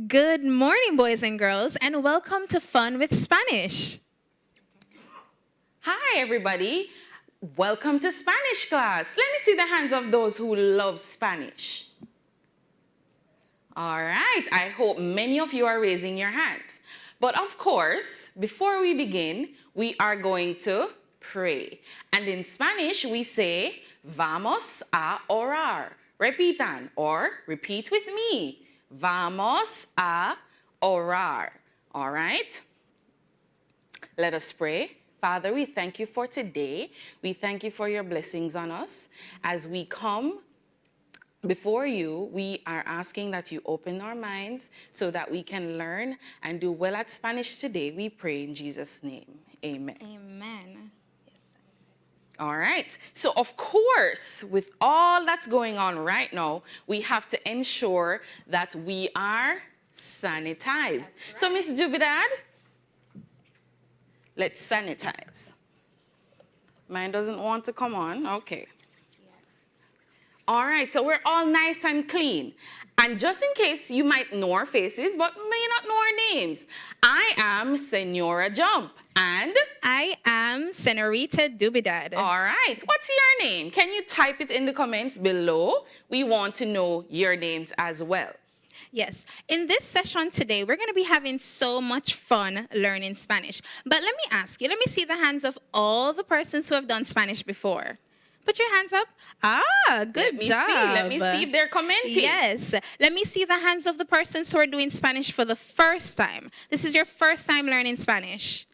Good morning, boys and girls, and welcome to Fun with Spanish. Hi, everybody. Welcome to Spanish class. Let me see the hands of those who love Spanish. All right, I hope many of you are raising your hands. But of course, before we begin, we are going to pray. And in Spanish, we say, vamos a orar. Repitan, or repeat with me. Vamos a orar. All right? Let us pray. Father, we thank you for today. We thank you for your blessings on us. As we come before you, we are asking that you open our minds so that we can learn and do well at Spanish today. We pray in Jesus' name. Amen. Amen. All right. So, of course, with all that's going on right now, we have to ensure that we are sanitized. Right. So, Miss Jubidad, let's sanitize. Mine doesn't want to come on. Okay. All right, so we're all nice and clean. And just in case you might know our faces, but may not know our names, I am Senora Jump, and I am Senorita Dubidad. All right, what's your name? Can you type it in the comments below? We want to know your names as well. Yes, in this session today, we're going to be having so much fun learning Spanish. But let me ask you, let me see the hands of all the persons who have done Spanish before. Put your hands up. Good job. Let me see if they're commenting. Yes. Let me see the hands of the persons who are doing Spanish for the first time. This is your first time learning Spanish.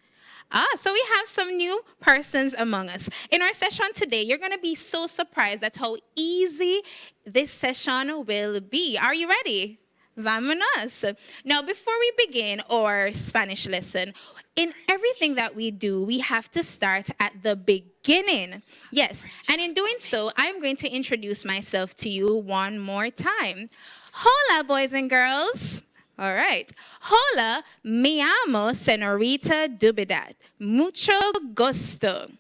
So we have some new persons among us. In our session today, you're going to be so surprised at how easy this session will be. Are you ready? Vámonos. Now, before we begin our Spanish lesson, in everything that we do, we have to start at the beginning. Yes, and in doing so, I'm going to introduce myself to you one more time. Hola, boys and girls. All right. Hola, me llamo Senorita Dubidad. Mucho gusto.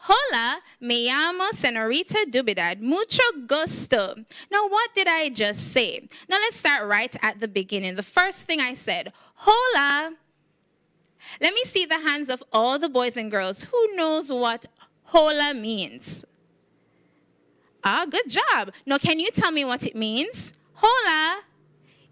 Hola, me llamo Senorita Dubidad. Mucho gusto. Now, what did I just say? Now, let's start right at the beginning. The first thing I said, hola. Let me see the hands of all the boys and girls who knows what hola means. Good job. Now, can you tell me what it means? Hola.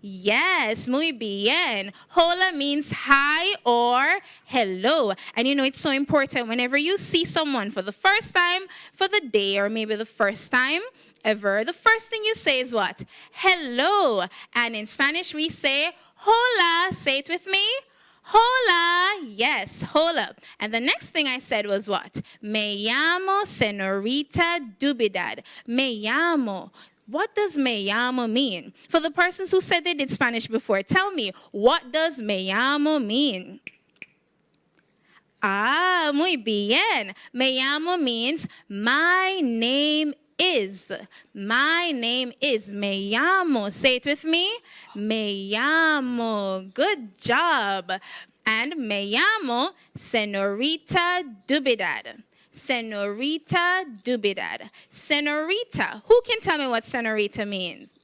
Yes, muy bien. Hola means hi or hello. And you know, it's so important whenever you see someone for the first time, for the day, or maybe the first time ever, the first thing you say is what? Hello. And in Spanish, we say hola. Say it with me. Hola. Yes, hola. And the next thing I said was what? Me llamo Senorita Dubidad. Me llamo. What does me llamo mean? For the persons who said they did Spanish before, tell me, what does me llamo mean? Muy bien. Me llamo means my name is. My name is. Me llamo. Say it with me. Me llamo. Good job. And me llamo Senorita Dubidad. Senorita Dubidad. Senorita. Who can tell me what senorita means?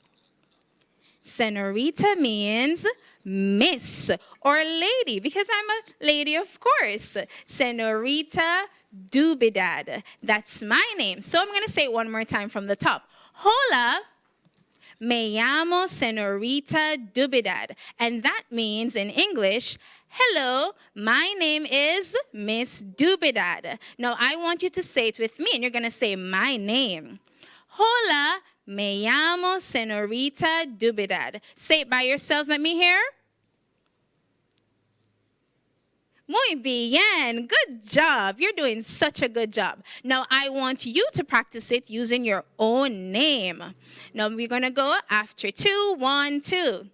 Senorita means miss or lady, because I'm a lady, of course. Senorita Dubidad. That's my name. So I'm going to say it one more time from the top. Hola. Me llamo Senorita Dubidad. And that means in English, hello, my name is Miss Dubidad. Now, I want you to say it with me, and you're going to say my name. Hola, me llamo Senorita Dubidad. Say it by yourselves. Let me hear. Muy bien. Good job. You're doing such a good job. Now, I want you to practice it using your own name. Now, we're going to go after 2, 1, 2.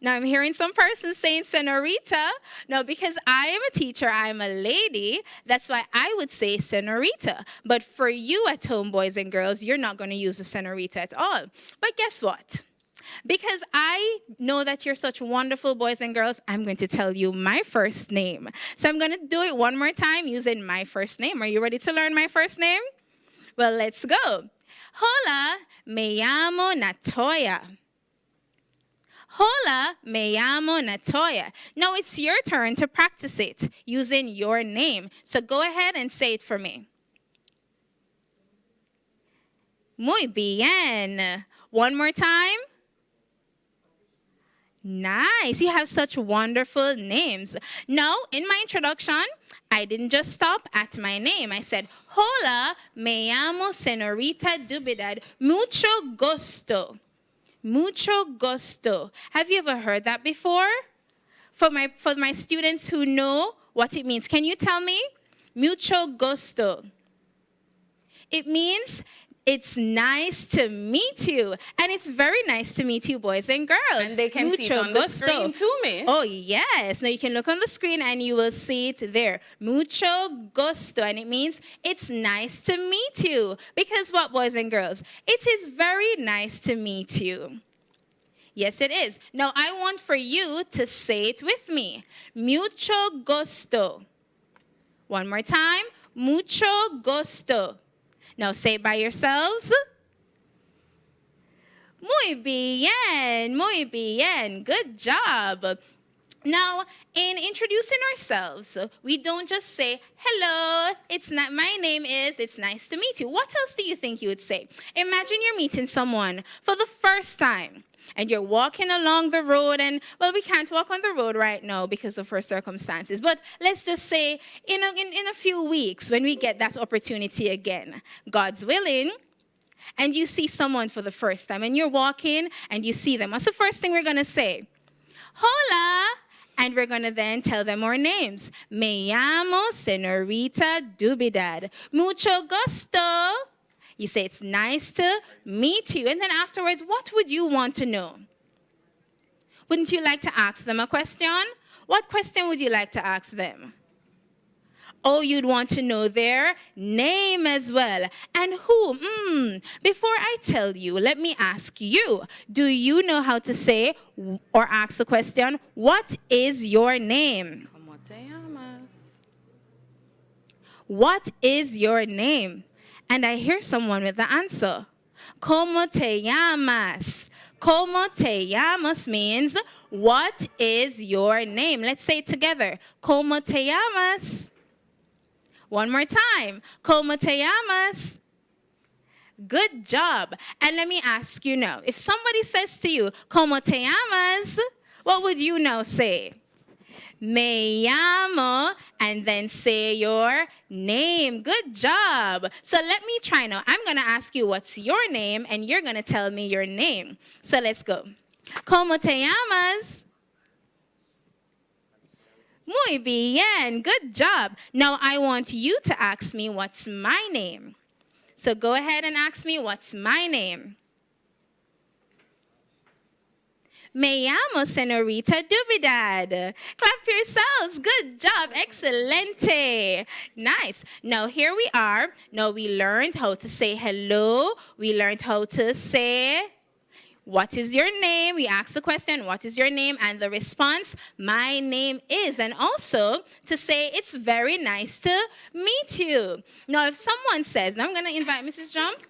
Now I'm hearing some persons saying senorita. No, because I am a teacher, I'm a lady. That's why I would say senorita. But for you at home, boys and girls, you're not going to use the senorita at all. But guess what? Because I know that you're such wonderful boys and girls, I'm going to tell you my first name. So I'm going to do it one more time using my first name. Are you ready to learn my first name? Well, let's go. Hola, me llamo Natoya. Hola, me llamo Natoya. Now it's your turn to practice it using your name. So go ahead and say it for me. Muy bien. One more time. Nice. You have such wonderful names. Now, in my introduction, I didn't just stop at my name. I said, Hola, me llamo Senorita Dubidad. Mucho gusto. Mucho gusto. Have you ever heard that before? For my students who know what it means, can you tell me? Mucho gusto. It means it's nice to meet you. And it's very nice to meet you, boys and girls. And they can see it on the screen too, miss. Oh, yes. Now you can look on the screen and you will see it there. Mucho gusto. And it means it's nice to meet you. Because what, boys and girls? It is very nice to meet you. Yes, it is. Now, I want for you to say it with me. Mucho gusto. One more time. Mucho gusto. Now, say it by yourselves. Muy bien, muy bien. Good job. Now, in introducing ourselves, we don't just say, hello, my name is, it's nice to meet you. What else do you think you would say? Imagine you're meeting someone for the first time. And you're walking along the road and, well, we can't walk on the road right now because of our circumstances. But let's just say in a few weeks when we get that opportunity again, God's willing, and you see someone for the first time and you're walking and you see them. What's the first thing we're going to say? Hola. And we're going to then tell them our names. Me llamo Senorita Dubidad. Mucho gusto. You say, it's nice to meet you. And then afterwards, what would you want to know? Wouldn't you like to ask them a question? What question would you like to ask them? Oh, you'd want to know their name as well. And who? Before I tell you, let me ask you. Do you know how to say or ask the question, what is your name? ¿Cómo te llamas? What is your name? And I hear someone with the answer. ¿Cómo te llamas? ¿Cómo te llamas means, what is your name? Let's say it together. ¿Cómo te llamas? One more time. ¿Cómo te llamas? Good job. And let me ask you now. If somebody says to you, ¿Cómo te llamas? What would you now say? Me llamo, and then say your name. Good job. So let me try now. I'm going to ask you what's your name, and you're going to tell me your name. So let's go. ¿Cómo te llamas? Muy bien. Good job. Now I want you to ask me what's my name. So go ahead and ask me what's my name. Me llamo Senorita Dubidad. Clap yourselves. Good job. Excelente. Nice. Now here we are. Now we learned how to say hello. We learned how to say, what is your name? We asked the question, what is your name? And the response, my name is. And also to say, it's very nice to meet you. Now if someone says, now I'm going to invite Mrs. Jump.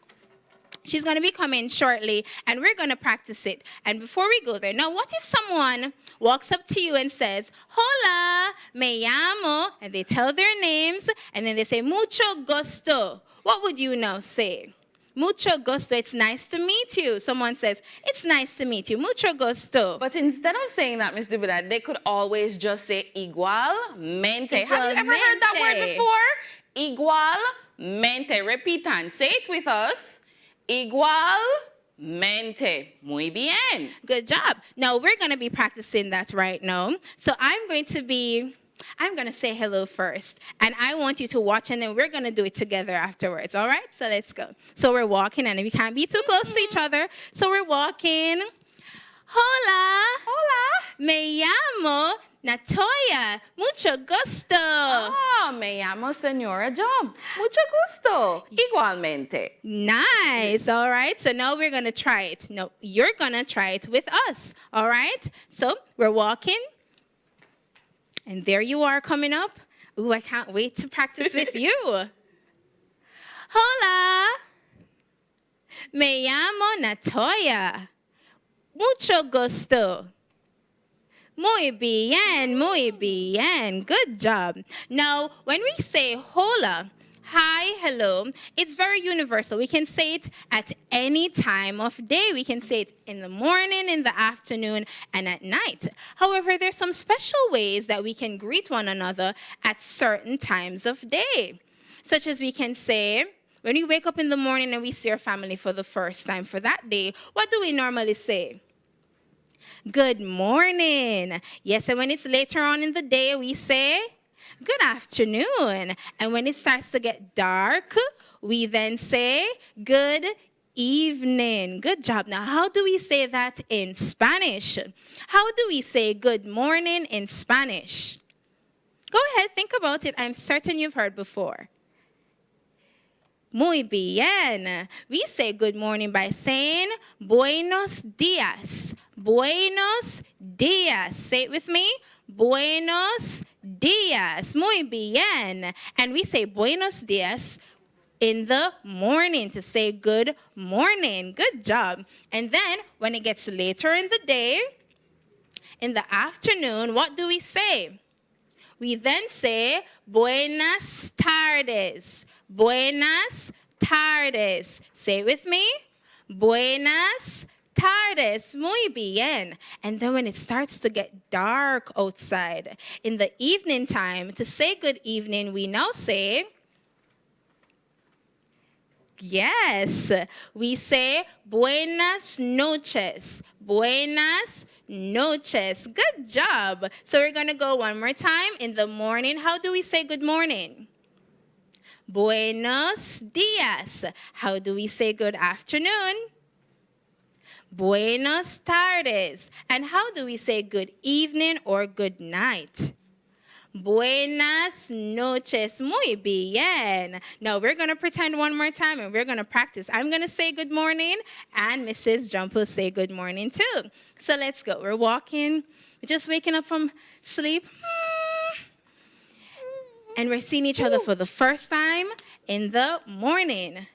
She's going to be coming shortly, and we're going to practice it. And before we go there, now what if someone walks up to you and says, Hola, me llamo, and they tell their names, and then they say, Mucho gusto. What would you now say? Mucho gusto, it's nice to meet you. Someone says, it's nice to meet you. Mucho gusto. But instead of saying that, Ms. Dubidad, they could always just say igualmente. Have you ever heard that word before? Igualmente. Repeat and say it with us. Igualmente. Muy bien. Good job. Now, we're going to be practicing that right now. So I'm going to say hello first. And I want you to watch, and then we're going to do it together afterwards. All right? So let's go. So we're walking, and we can't be too close to each other. So we're walking. Hola. Hola. Me llamo Natoya. Mucho gusto. Ah, me llamo Señora Jump. Mucho gusto. Igualmente. Nice. All right. So now we're going to try it. No, you're going to try it with us. All right. So we're walking. And there you are coming up. Ooh, I can't wait to practice with you. Hola. Me llamo Natoya. Mucho gusto. Muy bien, muy bien. Good job. Now, when we say hola, hi, hello, it's very universal. We can say it at any time of day. We can say it in the morning, in the afternoon, and at night. However, there's some special ways that we can greet one another at certain times of day. Such as we can say, when we wake up in the morning and we see our family for the first time for that day, what do we normally say? Good morning. Yes, and when it's later on in the day, we say good afternoon. And when it starts to get dark, we then say good evening. Good job. Now, how do we say that in Spanish? How do we say good morning in Spanish? Go ahead, think about it. I'm certain you've heard before. Muy bien. We say good morning by saying buenos días. Buenos días. Say it with me. Buenos días. Muy bien. And we say buenos días in the morning to say good morning. Good job. And then when it gets later in the day, in the afternoon, what do we say? We then say buenas tardes. Buenas tardes. Say it with me. Buenas tardes. Muy bien. And then when it starts to get dark outside, in the evening time, to say good evening, we now say, yes, we say buenas noches. Buenas noches. Good job. So we're going to go one more time. In the morning, how do we say good morning? Buenos días. How do we say good afternoon? Buenos tardes. And how do we say good evening or good night? Buenas noches. Muy bien. Now we're going to pretend one more time and we're going to practice. I'm going to say good morning and Mrs. Jump will say good morning too. So let's go. We're walking. We're just waking up from sleep. And we're seeing each other for the first time in the morning.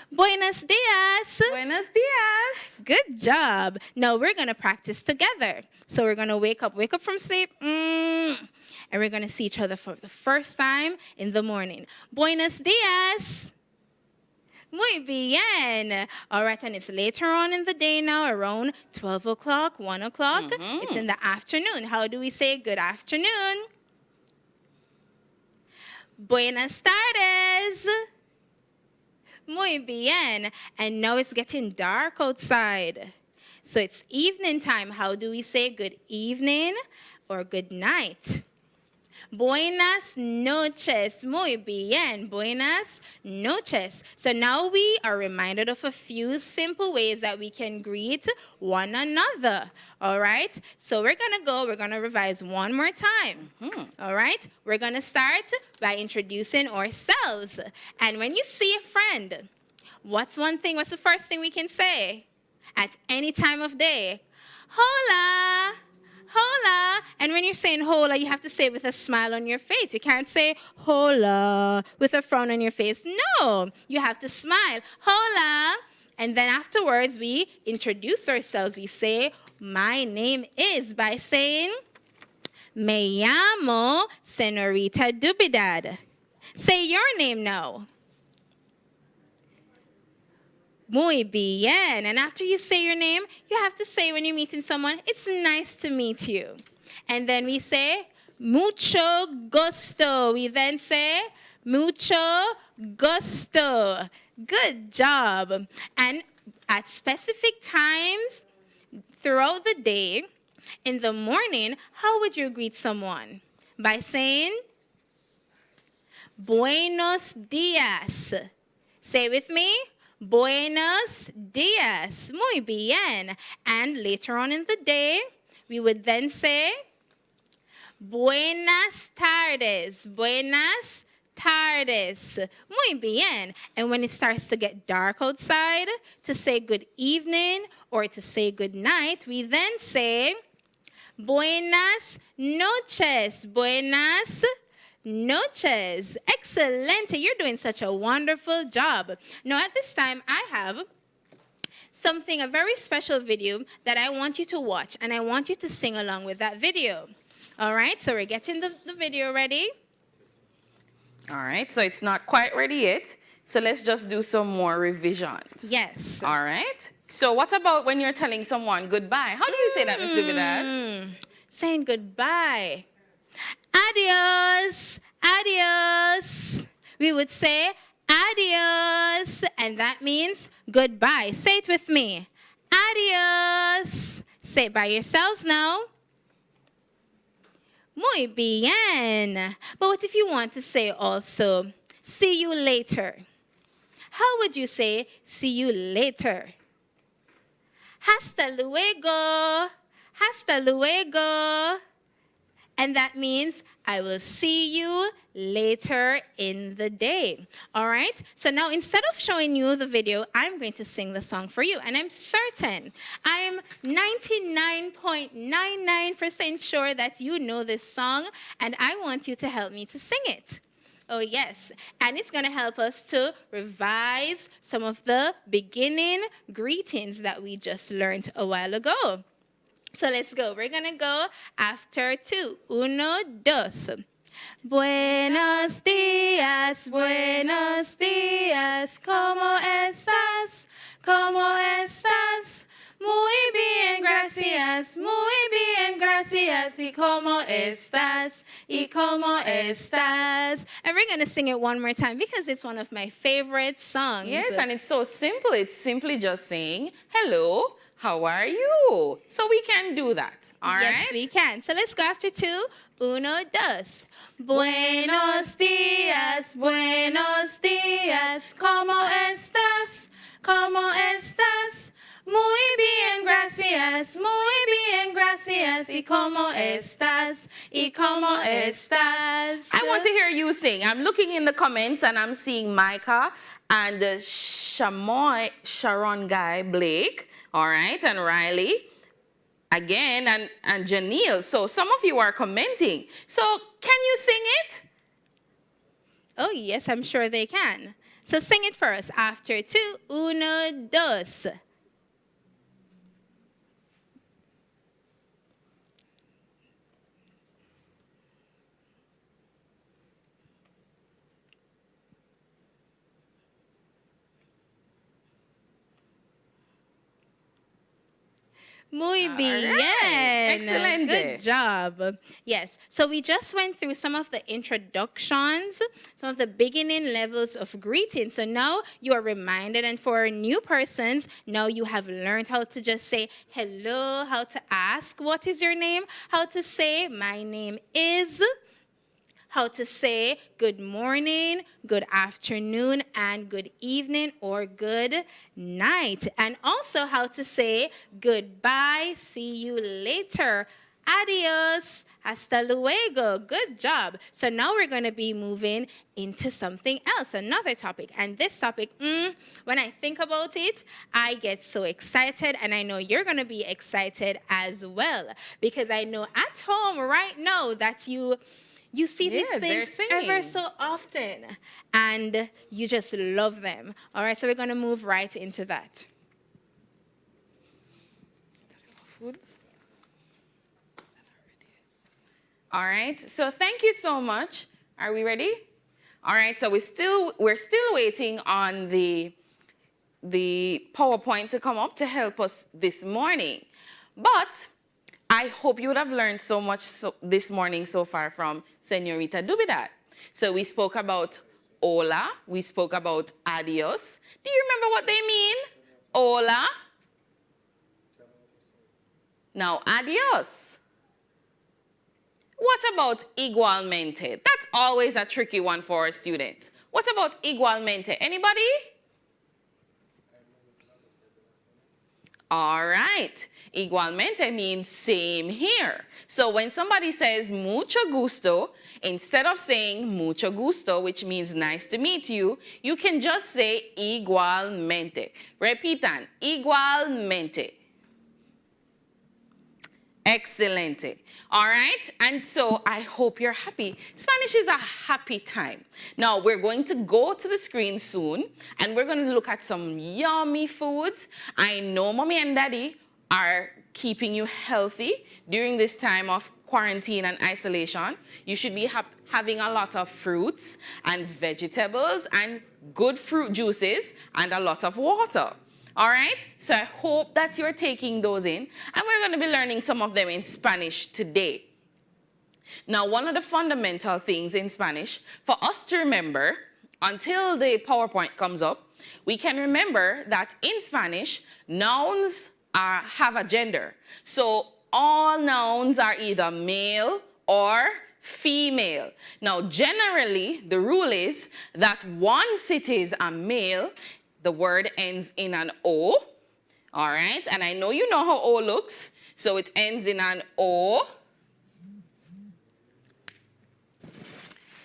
Buenos días. Buenos días. Good job. Now we're going to practice together. So we're going to wake up from sleep. And we're going to see each other for the first time in the morning. Buenos días. Muy bien. All right, and it's later on in the day now, around 12 o'clock, 1 o'clock. It's in the afternoon. How do we say good afternoon? Buenas tardes. Muy bien. And now it's getting dark outside. So it's evening time. How do we say good evening or good night? Buenas noches. Muy bien. Buenas noches. So now we are reminded of a few simple ways that we can greet one another. All right? So we're going to revise one more time. All right? We're going to start by introducing ourselves. And when you see a friend, what's the first thing we can say at any time of day? Hola. Hola. And when you're saying hola, you have to say it with a smile on your face. You can't say hola with a frown on your face. No, you have to smile. Hola. And then afterwards, we introduce ourselves. We say, my name is, by saying, me llamo Senorita Dubidad. Say your name now. Muy bien. And after you say your name, you have to say when you're meeting someone, it's nice to meet you. And then we say, mucho gusto. We then say, mucho gusto. Good job. And at specific times throughout the day, in the morning, how would you greet someone? By saying, buenos días. Say with me. Buenos días. Muy bien. And later on in the day, we would then say, buenas tardes. Buenas tardes. Muy bien. And when it starts to get dark outside, to say good evening or to say good night, we then say, buenas noches. Buenas noches. Excellent. You're doing such a wonderful job. Now, at this time, I have a very special video that I want you to watch, and I want you to sing along with that video. All right, so we're getting the video ready. All right, so it's not quite ready yet. So let's just do some more revisions. Yes. All right. So what about when you're telling someone goodbye? How do you say that, Ms. Duvidad? Saying goodbye. Adios, adios. We would say adios, and that means goodbye. Say it with me. Adios. Say it by yourselves now. Muy bien. But what if you want to say also, see you later? How would you say, see you later? Hasta luego. Hasta luego. And that means I will see you later in the day. All right? So now instead of showing you the video, I'm going to sing the song for you. And I'm certain, I'm 99.99% sure that you know this song, and I want you to help me to sing it. Oh, yes. And it's going to help us to revise some of the beginning greetings that we just learned a while ago. So let's go. We're going to go after two. Uno, dos. Buenos días, ¿cómo estás? ¿Cómo estás? Muy bien, gracias, ¿y cómo estás? ¿Y cómo estás? And we're going to sing it one more time because it's one of my favorite songs. Yes, and it's so simple. It's simply just saying, hello, how are you? So we can do that, all right? Yes, we can. So let's go after two. Uno, dos. Buenos días, ¿cómo estás? ¿Cómo estás? Muy bien, gracias, ¿y cómo estás? ¿Y cómo estás? I want to hear you sing. I'm looking in the comments and I'm seeing Micah and Sharon Guy Blake, all right, and Riley again, and Janelle. So some of you are commenting. So can you sing it? Oh, yes, I'm sure they can. So sing it for us after two. Uno, dos. Muy bien. Right. Excellent. Good job. Yes. So we just went through some of the introductions, some of the beginning levels of greeting. So now you are reminded, and for new persons, now you have learned how to just say hello, how to ask, what is your name? How to say, my name is. How to say good morning, good afternoon, and good evening or good night. And also how to say goodbye, see you later, adios, hasta luego. Good job. So now we're going to be moving into something else, another topic. And this topic, when I think about it, I get so excited, and I know you're going to be excited as well, because I know at home right now that you see these things ever so often, and you just love them. All right, so we're going to move right into that. All right, so thank you so much. Are we ready? All right, so we're still waiting on the PowerPoint to come up to help us this morning. But I hope you would have learned so much this morning so far from Señorita Duvidad. So we spoke about hola, we spoke about adios. Do you remember what they mean? Hola. Now adios. What about igualmente? That's always a tricky one for our students. What about igualmente? Anybody? All right. Igualmente means same here. So when somebody says mucho gusto, instead of saying mucho gusto, which means nice to meet you, you can just say igualmente. Repitan, igualmente. Excelente. All right? And so I hope you're happy. Spanish is a happy time. Now, we're going to go to the screen soon, and we're going to look at some yummy foods. I know Mommy and Daddy are keeping you healthy during this time of quarantine and isolation. You should be having a lot of fruits and vegetables and good fruit juices and a lot of water. All right? So I hope that you're taking those in, and we're going to be learning some of them in Spanish today. Now, one of the fundamental things in Spanish for us to remember, until the PowerPoint comes up, we can remember that in Spanish, nouns have a gender. So all nouns are either male or female. Now, generally, the rule is that once it is a male, the word ends in an O, all right? And I know you know how O looks, so it ends in an O.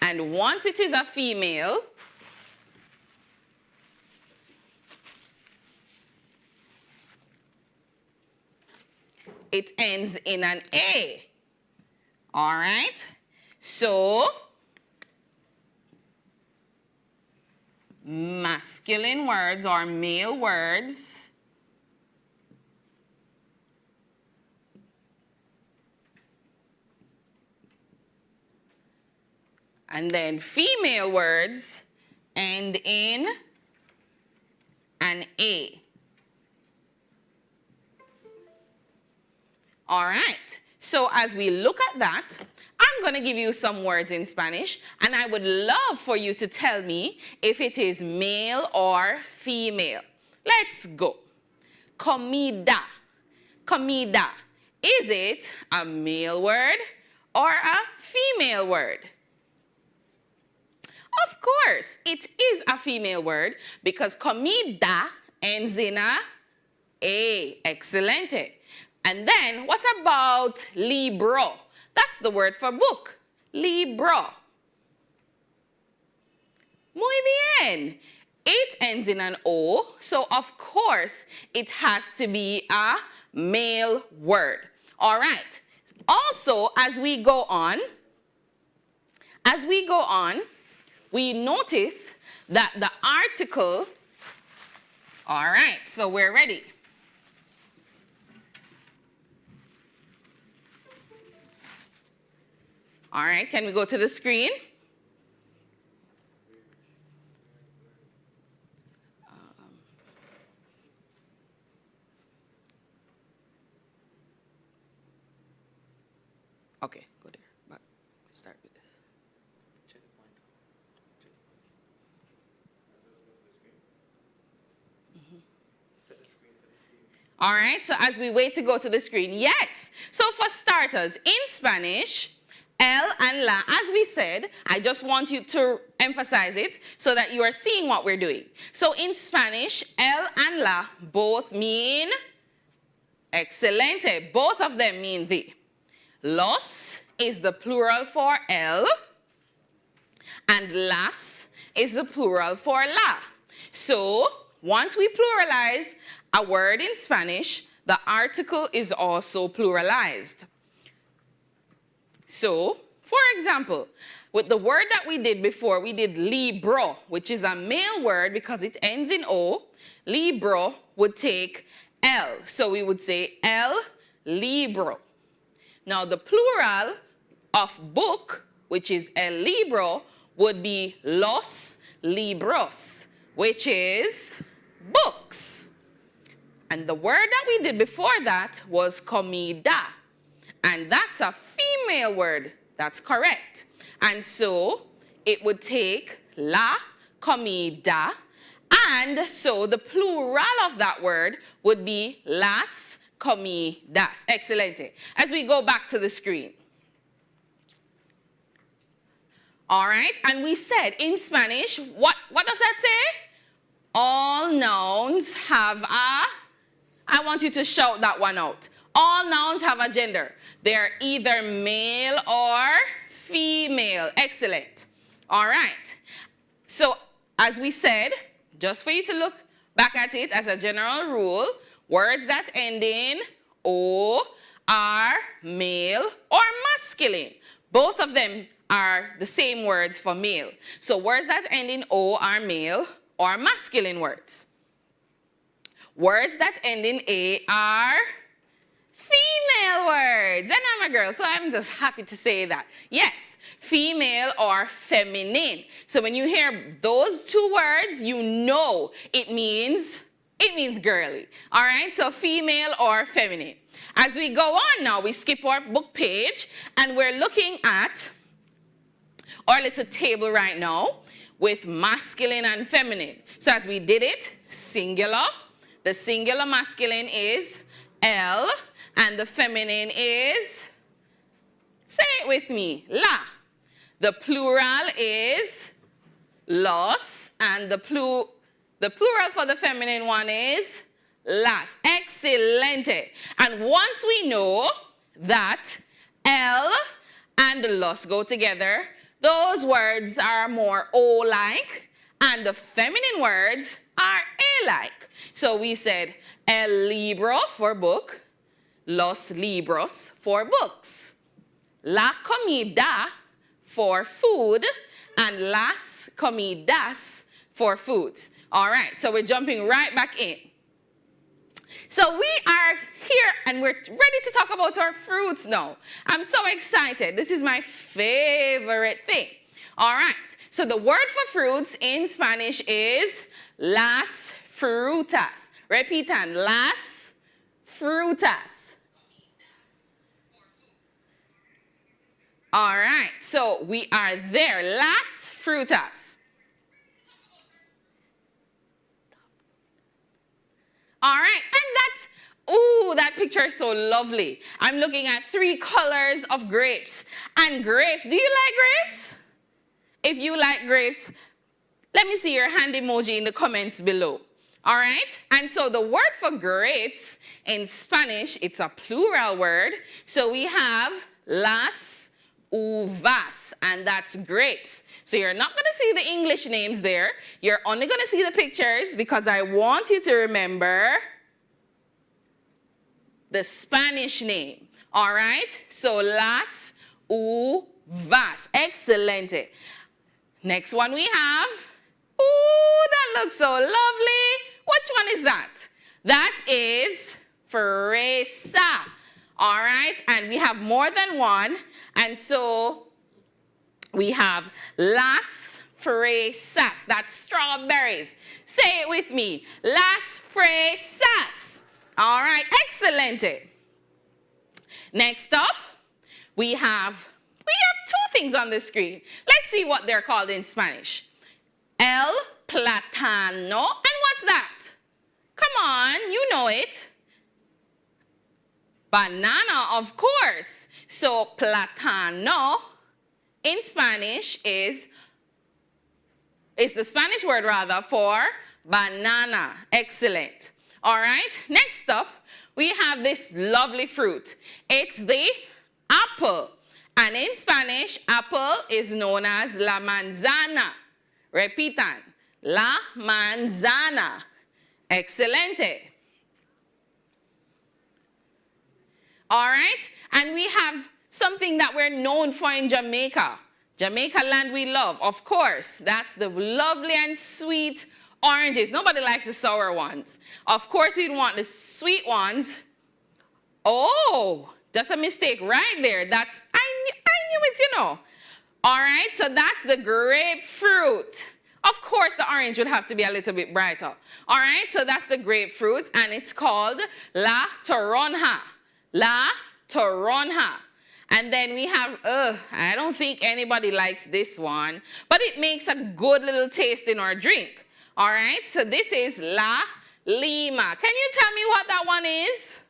And once it is a female, it ends in an A, all right? So, masculine words or male words and then female words end in an A. All right, so as we look at that, I'm going to give you some words in Spanish, and I would love for you to tell me if it is male or female. Let's go. Comida. Comida. Is it a male word or a female word? Of course, it is a female word because comida ends in a A. Excelente. And then, what about libro? That's the word for book. Libro. Muy bien. It ends in an O, so of course, it has to be a male word. All right. Also, as we go on, we notice that the article, all right, so we're ready. All right, can we go to the screen? Okay, go there, but start with this. All right, so as we wait to go to the screen, yes. So for starters, in Spanish, El and La, as we said, I just want you to emphasize it so that you are seeing what we're doing. So in Spanish, El and La both mean excelente. Both of them mean the. Los is the plural for el, and las is the plural for la. So once we pluralize a word in Spanish, the article is also pluralized. So, for example, with the word that we did before, we did libro, which is a male word because it ends in O. Libro would take L. So we would say el libro. Now, the plural of book, which is el libro, would be los libros, which is books. And the word that we did before that was comida. And that's a female word. That's correct. And so it would take la comida. And so the plural of that word would be las comidas. Excelente. As we go back to the screen. All right. And we said in Spanish, what does that say? All nouns have a, I want you to shout that one out. All nouns have a gender. They're either male or female. Excellent. All right. So, as we said, just for you to look back at it as a general rule, words that end in O are male or masculine. Both of them are the same words for male. So words that end in O are male or masculine words. Words that end in A are female words. And I'm a girl, so I'm just happy to say that. Yes, female or feminine. So when you hear those two words, you know it means girly. All right, so female or feminine. As we go on now, we skip our book page and we're looking at our little table right now with masculine and feminine. So as we did it, singular. The singular masculine is L and the feminine is, say it with me, la. The plural is los and the plural for the feminine one is las. Excelente. And once we know that L and los go together, those words are more O-like, and the feminine words are A-like. So we said el libro for book, los libros for books, la comida for food, and las comidas for foods. All right, so we're jumping right back in. So we are here and we're ready to talk about our fruits now. I'm so excited. This is my favorite thing. All right, so the word for fruits in Spanish is las frutas. Repitan, las frutas. All right, so we are there, las frutas. All right, and that picture is so lovely. I'm looking at 3 colors of grapes. And grapes, do you like grapes? If you like grapes, let me see your hand emoji in the comments below. All right, and so the word for grapes in Spanish, it's a plural word. So we have las uvas, and that's grapes. So you're not going to see the English names there. You're only going to see the pictures because I want you to remember the Spanish name. All right? So las uvas. Excelente. Next one we have. Ooh, that looks so lovely. Which one is that? That is fresa. All right? And we have more than one. And so we have las fresas. That's strawberries. Say it with me. Las fresas. All right. Excelente. Next up, we have 2 things on the screen. Let's see what they're called in Spanish. El platano. And what's that? Come on, you know it. Banana, of course. So platano in Spanish is the Spanish word rather for banana. Excellent. All right, next up, we have this lovely fruit. It's the apple. And in Spanish, apple is known as la manzana. Repitan, la manzana. Excelente. All right, and we have something that we're known for in Jamaica. Jamaica land we love, of course. That's the lovely and sweet oranges. Nobody likes the sour ones. Of course, we'd want the sweet ones. Oh, that's a mistake right there. I knew it, you know. All right, so that's the grapefruit. Of course, the orange would have to be a little bit brighter. All right, so that's the grapefruit, and it's called la toronja. La toronja. And then we have, I don't think anybody likes this one, but it makes a good little taste in our drink. All right, so this is la lima. Can you tell me what that one is?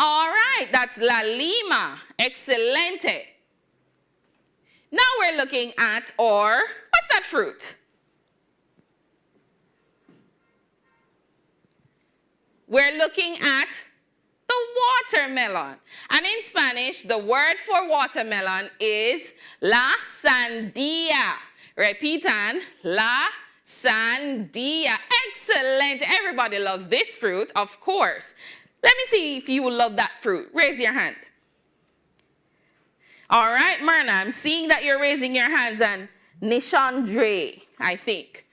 All right, that's la lima. Excelente. Now we're looking at what's that fruit? We're looking at the watermelon. And in Spanish, the word for watermelon is la sandía. Repitan, la sandia. Excellent. Everybody loves this fruit, of course. Let me see if you love that fruit. Raise your hand. All right, Myrna, I'm seeing that you're raising your hands, and Nishandre, I think.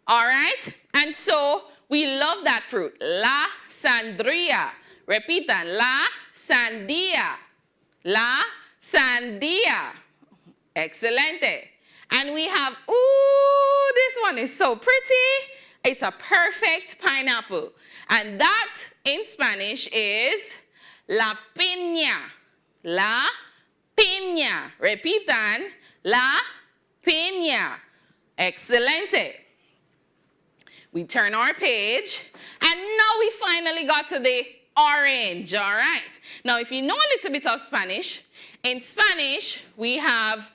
All right? And so we love that fruit. La sandria. Repitan. La sandia. La sandia. Excelente. And we have, ooh, this one is so pretty. It's a perfect pineapple. And that in Spanish is la piña. La piña. Repitan. La piña. Excelente. We turn our page, and now we finally got to the orange, all right? Now, if you know a little bit of Spanish, in Spanish, we have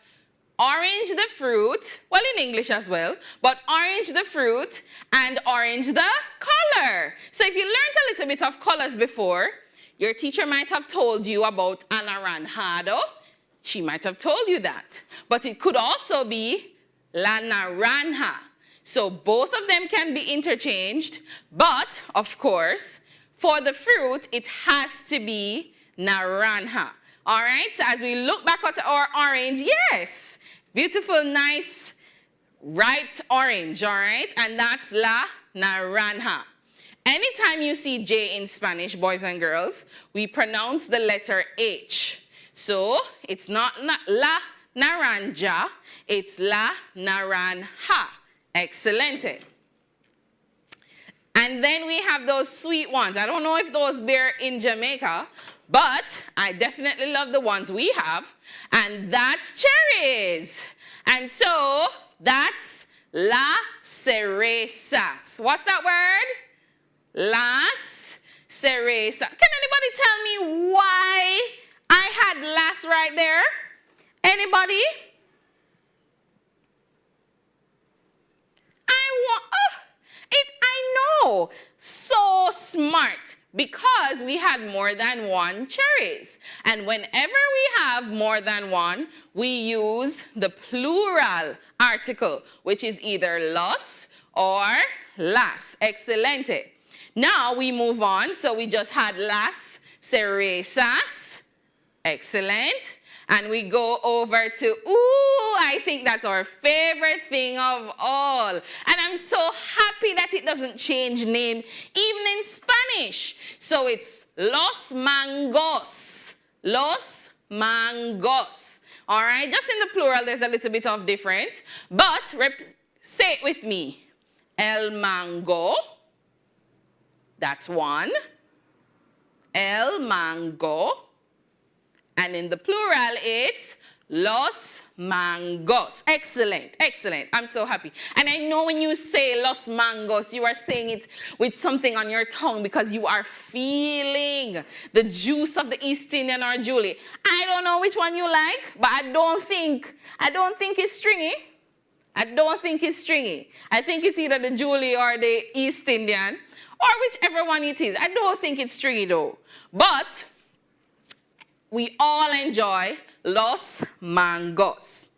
orange the fruit, well, in English as well, but orange the fruit and orange the color. So if you learned a little bit of colors before, your teacher might have told you about anaranjado. She might have told you that. But it could also be la naranja. So both of them can be interchanged, but of course, for the fruit, it has to be naranja. All right, so as we look back at our orange, yes, beautiful, nice, ripe orange, all right? And that's la naranja. Anytime you see J in Spanish, boys and girls, we pronounce the letter H. So it's not la naranja, it's la naranja. Excelente. And then we have those sweet ones. I don't know if those bear in Jamaica, but I definitely love the ones we have, and that's cherries. And so that's la cerezas. What's that word? Las cerezas. Can anybody tell me why I had las right there? Anybody? I know. So smart. Because we had more than one cherries. And whenever we have more than one, we use the plural article, which is either los or las. Excelente. Now we move on. So we just had las cerezas. Excellent. And we go over to, ooh, I think that's our favorite thing of all. And I'm so happy that it doesn't change name, even in Spanish. So it's los mangos. Los mangos. All right, just in the plural, there's a little bit of difference. But say it with me. El mango. That's one. El mango. And in the plural, it's los mangos. Excellent, excellent. I'm so happy. And I know when you say los mangos, you are saying it with something on your tongue because you are feeling the juice of the East Indian or Julie. I don't know which one you like, but I don't think it's stringy. I don't think it's stringy. I think it's either the Julie or the East Indian, or whichever one it is. I don't think it's stringy though. But we all enjoy los mangos.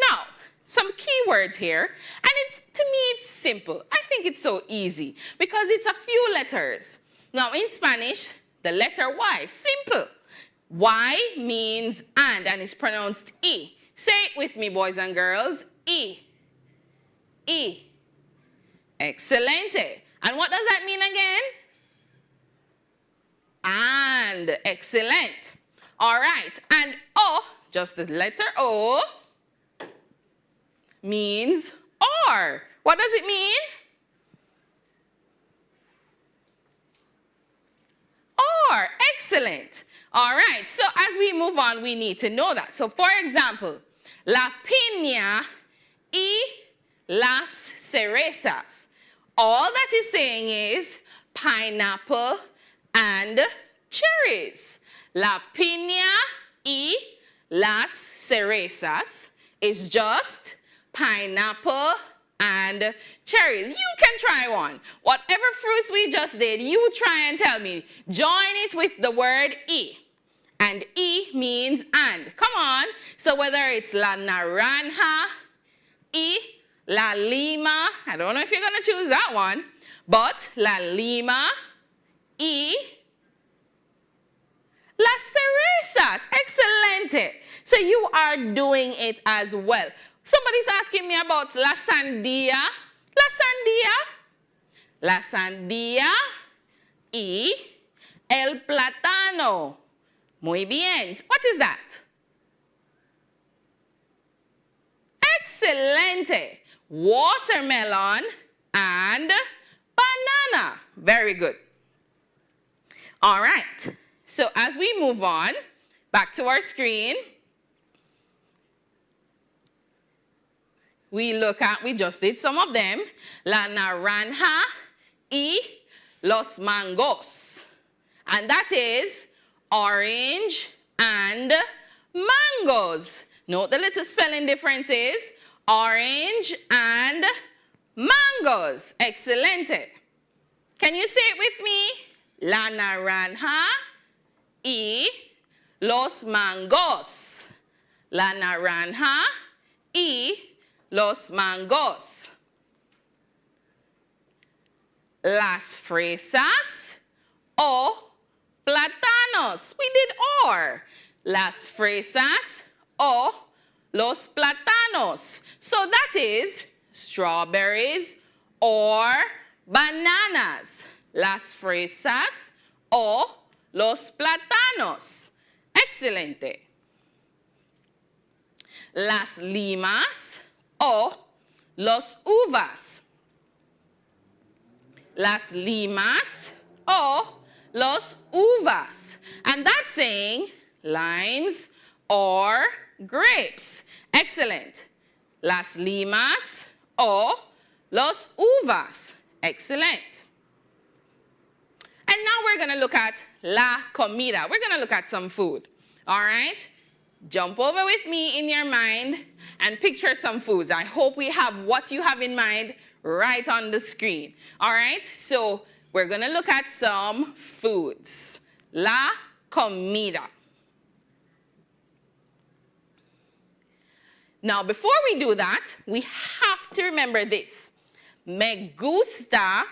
Now, some key words here, and to me it's simple. I think it's so easy because it's a few letters. Now in Spanish, the letter Y, simple. Y means and it's pronounced E. Say it with me, boys and girls. E. E. Excelente. And what does that mean again? And. Excellent. All right. And O, just the letter O, means or. What does it mean? Or. Excellent. All right. So as we move on, we need to know that. So for example, la piña y las cerezas. All that is saying is pineapple and cherries. La piña y las cerezas is just pineapple and cherries. You can try one. Whatever fruits we just did, you try and tell me. Join it with the word E. And E means and. Come on. So whether it's la naranja Y, la lima. I don't know if you're going to choose that one, but la lima, y, las cerezas. Excelente. So you are doing it as well. Somebody's asking me about la sandía. La sandía. La sandía y el plátano. Muy bien. What is that? Excelente. Watermelon and banana. Very good. All right. So as we move on, back to our screen, we just did some of them. La naranja y los mangos. And that is orange and mangoes. Note the little spelling differences. Orange and mangoes. Excelente. Can you say it with me? La naranja y los mangos. La naranja y los mangos. Las fresas o plátanos. We did or. Las fresas o los plátanos. So that is strawberries or bananas. Las fresas o los plátanos. Excelente. Las limas o los uvas. Las limas o los uvas. And that's saying limes or grapes. Excellent. Las limas o los uvas. Excellent. And now we're going to look at la comida. We're going to look at some food. All right? Jump over with me in your mind and picture some foods. I hope we have what you have in mind right on the screen. All right? So we're going to look at some foods. La comida. Now, before we do that, we have to remember this. Me gusta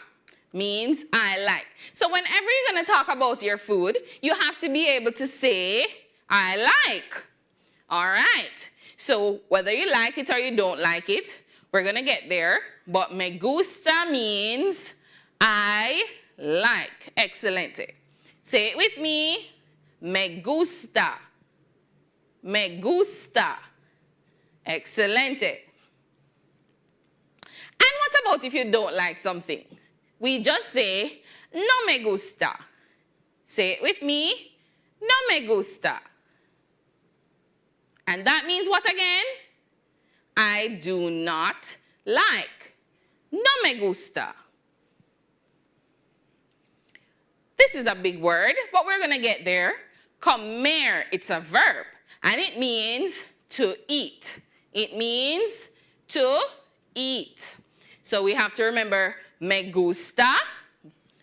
means I like. So whenever you're going to talk about your food, you have to be able to say, I like. All right. So whether you like it or you don't like it, we're going to get there. But me gusta means I like. Excelente. Say it with me. Me gusta. Me gusta. Excelente. And what about if you don't like something? We just say, no me gusta. Say it with me. No me gusta. And that means what again? I do not like. No me gusta. This is a big word, but we're going to get there. Comer, it's a verb, and it means to eat. It means to eat. So we have to remember me gusta.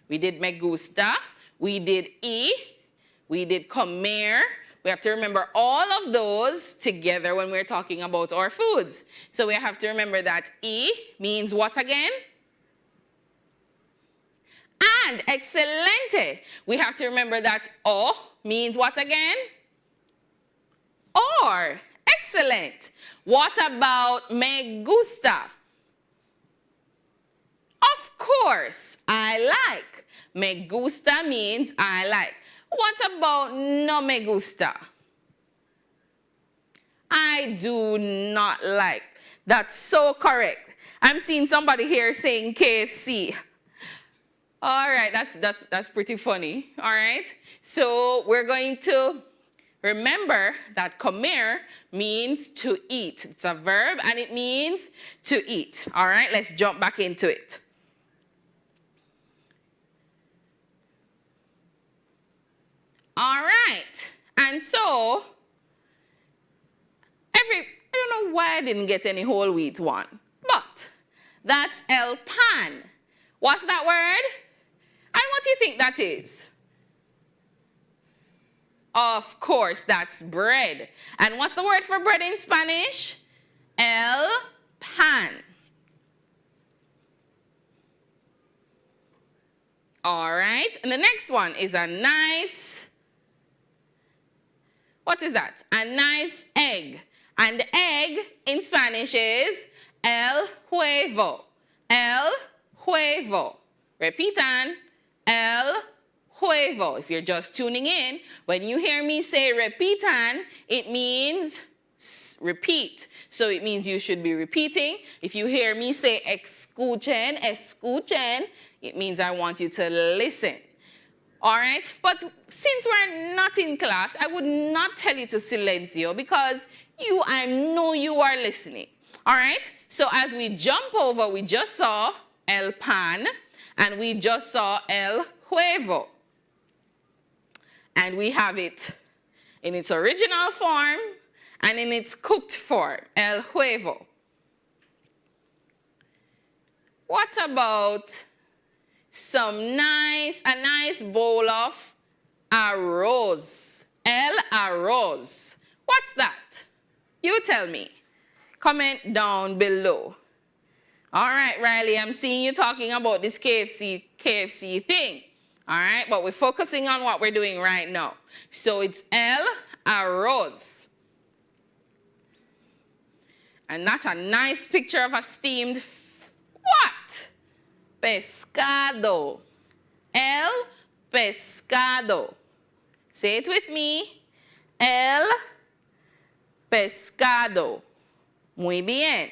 We did me gusta. We did y. We did comer. We have to remember all of those together when we're talking about our foods. So we have to remember that y means what again? And excelente. We have to remember that o means what again? Or. Excellent. What about me gusta? Of course, I like. Me gusta means I like. What about no me gusta? I do not like. That's so correct. I'm seeing somebody here saying KFC. All right, that's pretty funny. All right, so we're going to remember that comer means to eat. It's a verb and it means to eat. All right, let's jump back into it. All right, and so I don't know why I didn't get any whole wheat one, but that's el pan. What's that word? And what do you think that is? Of course, that's bread. And what's the word for bread in Spanish? El pan. All right, and the next one is a nice, what is that? A nice egg. And egg in Spanish is el huevo. El huevo. Repitan, el huevo. If you're just tuning in, when you hear me say repitan, it means repeat. So it means you should be repeating. If you hear me say escuchen, escuchen, it means I want you to listen. All right? But since we're not in class, I would not tell you to silencio because I know you are listening. All right? So as we jump over, we just saw el pan and we just saw el huevo. And we have it in its original form and in its cooked form, el huevo. What about a nice bowl of arroz? El arroz. What's that? You tell me. Comment down below. All right, Riley, I'm seeing you talking about this KFC thing. All right, but we're focusing on what we're doing right now. So it's el arroz. And that's a nice picture of a steamed what? Pescado. El pescado. Say it with me. El pescado. Muy bien.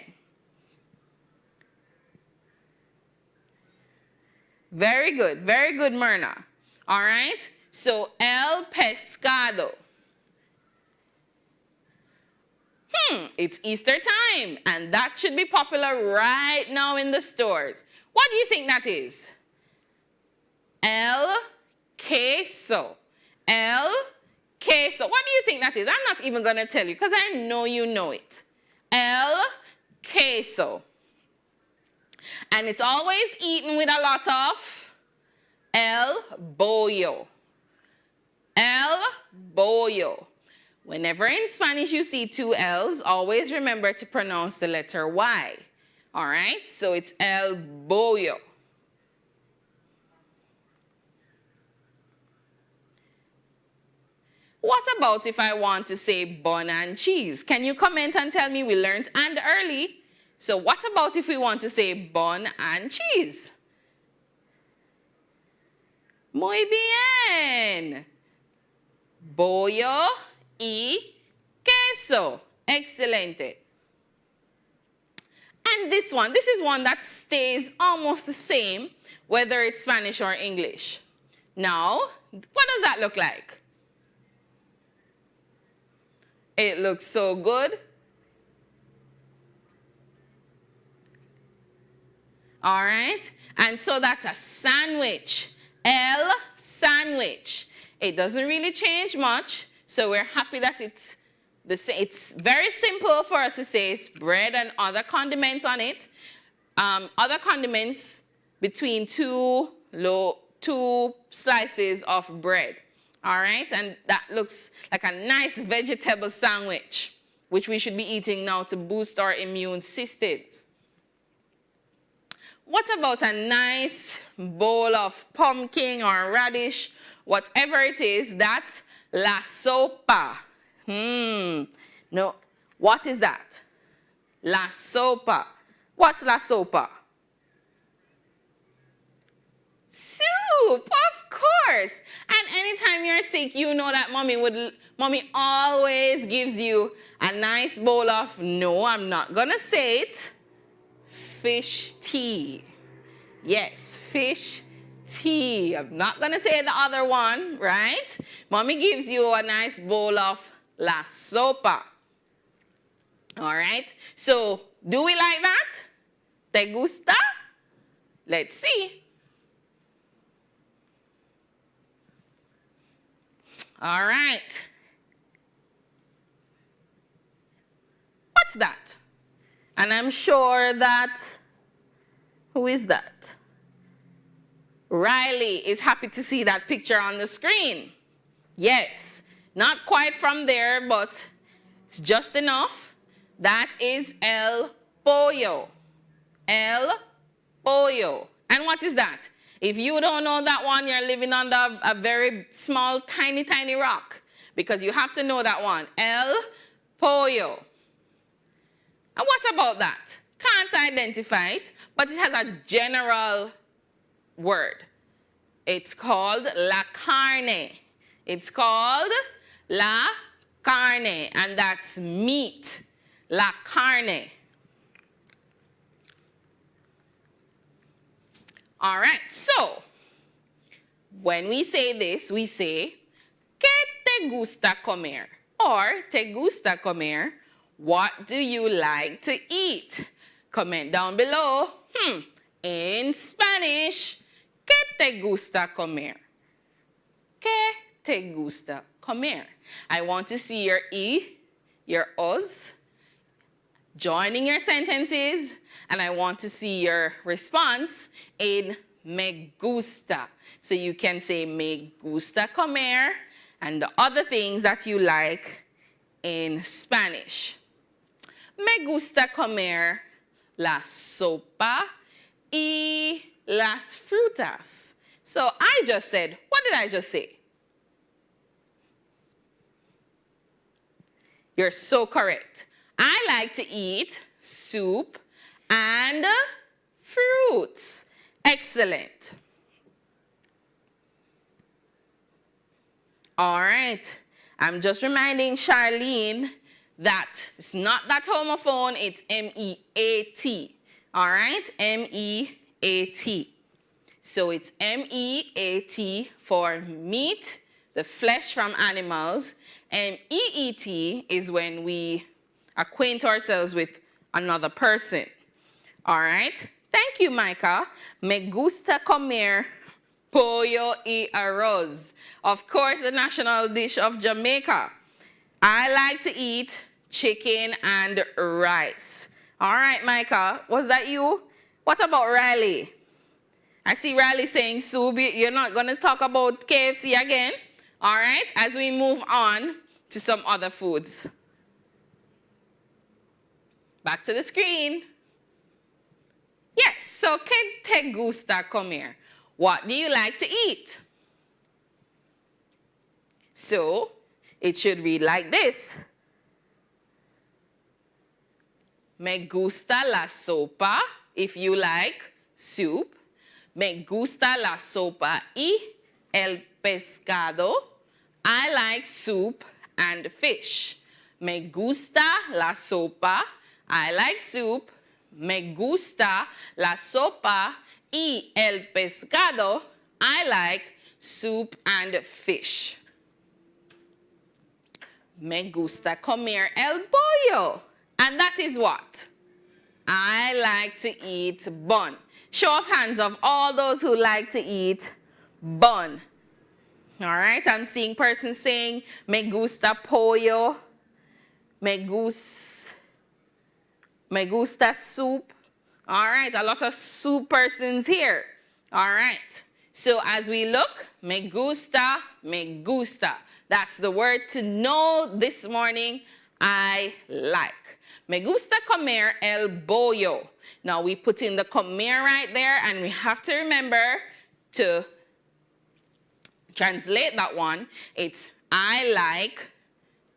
Very good, Myrna. All right? So, el pescado. It's Easter time, and that should be popular right now in the stores. What do you think that is? El queso. El queso. What do you think that is? I'm not even going to tell you because I know you know it. El queso. And it's always eaten with a lot of el bollo. El bollo. Whenever in Spanish you see two L's, always remember to pronounce the letter Y. All right? So it's el bollo. What about if I want to say bun and cheese? Can you comment and tell me we learned and early? So what about if we want to say bun and cheese? Muy bien. Bollo y queso. Excelente. And this is one that stays almost the same, whether it's Spanish or English. Now, what does that look like? It looks so good. All right? And so that's a sandwich. El sandwich. It doesn't really change much, so we're happy that it's very simple for us to say it's bread and other condiments on it. Other condiments between two slices of bread. All right? And that looks like a nice vegetable sandwich, which we should be eating now to boost our immune systems. What about a nice bowl of pumpkin or radish, whatever it is? That's la sopa. No, what is that? La sopa. What's la sopa? Soup, of course. And anytime you're sick, you know that mommy always gives you a nice bowl of, no, I'm not gonna say it, fish tea. Yes, fish tea. I'm not going to say the other one, right? Mommy gives you a nice bowl of la sopa. All right? So, do we like that? ¿Te gusta? Let's see. All right. What's that? And I'm sure that, who is that? Riley is happy to see that picture on the screen. Yes, not quite from there, but it's just enough. That is el pollo. El pollo. And what is that? If you don't know that one, you're living under a very small, tiny, tiny rock. Because you have to know that one. El pollo. And what about that? Can't identify it, but it has a general word. It's called la carne. It's called la carne, and that's meat. La carne. All right, so when we say this, we say, ¿Qué te gusta comer? Or, ¿Te gusta comer? What do you like to eat? Comment down below. In Spanish, ¿Qué te gusta comer? ¿Qué te gusta comer? I want to see your E, your O's, joining your sentences, and I want to see your response in me gusta. So you can say me gusta comer and the other things that you like in Spanish. Me gusta comer la sopa y las frutas. So I just said, what did I just say? You're so correct. I like to eat soup and fruits. Excellent. All right. I'm just reminding Charlene that it's not that homophone, it's M-E-A-T. All right? M-E-A-T. So it's M-E-A-T for meat, the flesh from animals. And E-E-T is when we acquaint ourselves with another person. All right? Thank you, Micah. Me gusta comer pollo y arroz. Of course, the national dish of Jamaica. I like to eat chicken and rice. All right, Micah, was that you? What about Riley? I see Riley saying soup. You're not going to talk about KFC again? All right, as we move on to some other foods. Back to the screen. Yes, so ¿qué te gusta comer? What do you like to eat? So, it should read like this. Me gusta la sopa, if you like soup. Me gusta la sopa y el pescado. I like soup and fish. Me gusta la sopa. I like soup. Me gusta la sopa y el pescado. I like soup and fish. Me gusta comer el pollo. And that is what? I like to eat bun. Show of hands of all those who like to eat bun. All right, I'm seeing persons saying, me gusta pollo, me gusta soup. All right, a lot of soup persons here. All right, so as we look, me gusta, me gusta. That's the word to know this morning, I like. Me gusta comer el bollo. Now we put in the comer right there, and we have to remember to translate that one. It's I like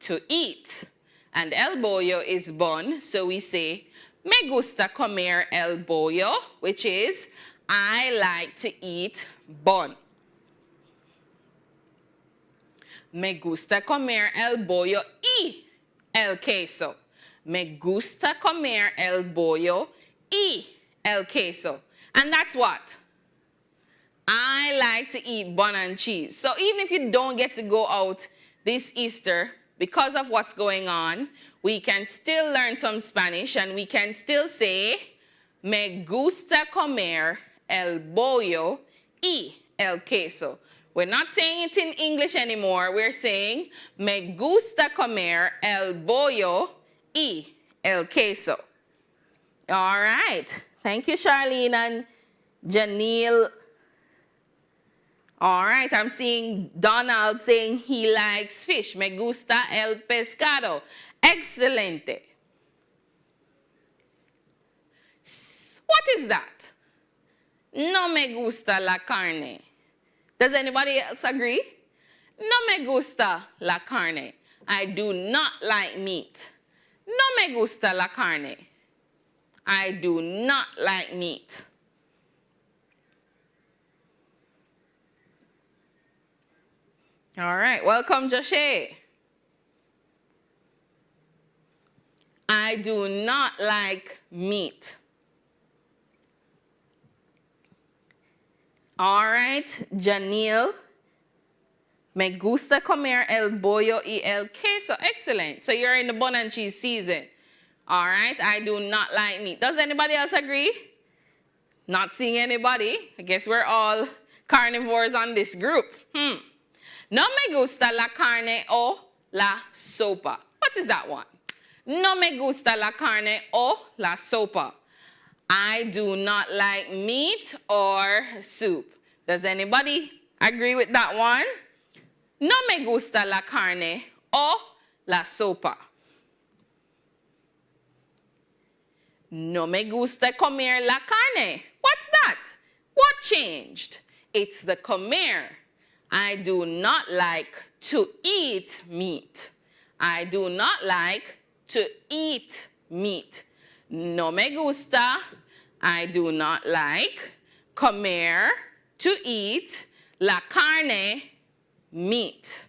to eat. And el bollo is bun, so we say me gusta comer el bollo, which is I like to eat bun. Me gusta comer el bollo y el queso. Me gusta comer el bollo y el queso. And that's what? I like to eat bun and cheese. So even if you don't get to go out this Easter, because of what's going on, we can still learn some Spanish and we can still say, me gusta comer el bollo y el queso. We're not saying it in English anymore. We're saying, me gusta comer el bollo y el queso. All right. Thank you, Charlene and Janelle. All right, I'm seeing Donald saying he likes fish. Me gusta el pescado. Excelente. What is that? No me gusta la carne. Does anybody else agree? No me gusta la carne. I do not like meat. No me gusta la carne. I do not like meat. All right, welcome, Joshe. I do not like meat. All right, Janil. Me gusta comer el bollo y el queso. Excellent. So you're in the bun and cheese season. All right, I do not like meat. Does anybody else agree? Not seeing anybody. I guess we're all carnivores on this group. No me gusta la carne o la sopa. What is that one? No me gusta la carne o la sopa. I do not like meat or soup. Does anybody agree with that one? No me gusta la carne o la sopa. No me gusta comer la carne. What's that? What changed? It's the comer. I do not like to eat meat. I do not like to eat meat. No me gusta. I do not like. Comer, to eat. La carne, meat.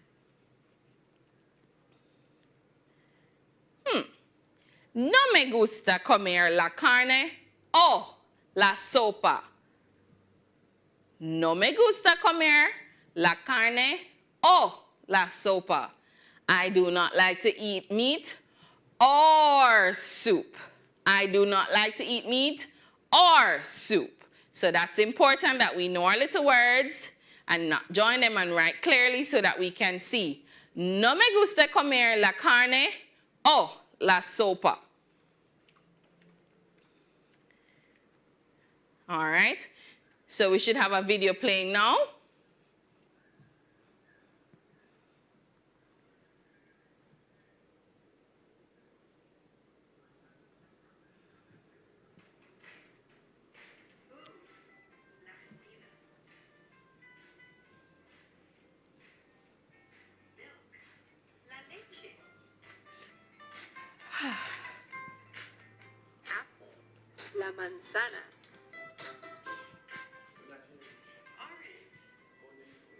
No me gusta comer la carne o la sopa. No me gusta comer la carne o la sopa. I do not like to eat meat or soup. I do not like to eat meat or soup. So that's important that we know our little words and not join them and write clearly so that we can see. No me gusta comer la carne o la sopa. All right. So we should have a video playing now. Apple, la manzana. Orange,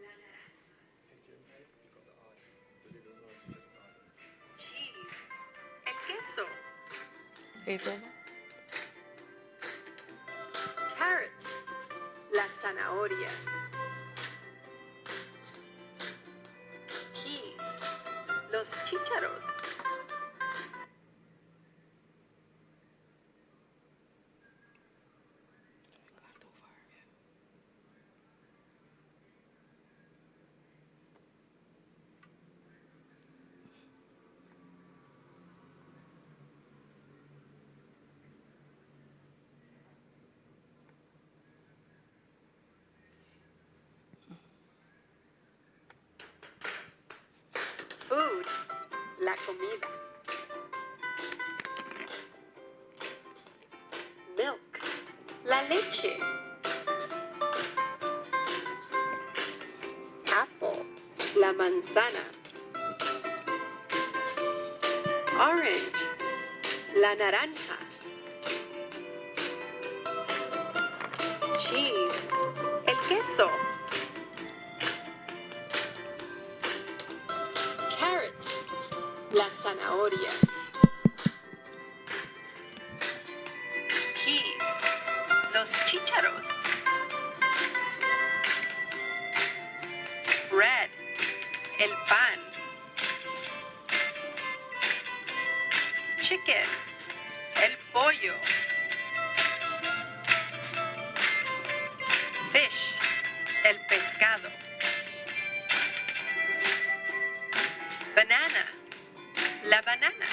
la naranja. Cheese, el queso. Carrots, las zanahorias. Peas, los chícharos. Food, la comida. Milk, la leche. Apple, la manzana. Orange, la naranja. Cheese, el queso. Carrots, las zanahorias. Peas, los chícharos. Bread, el pan. Chicken, el pollo. Fish, el pescado. Banana, la banana.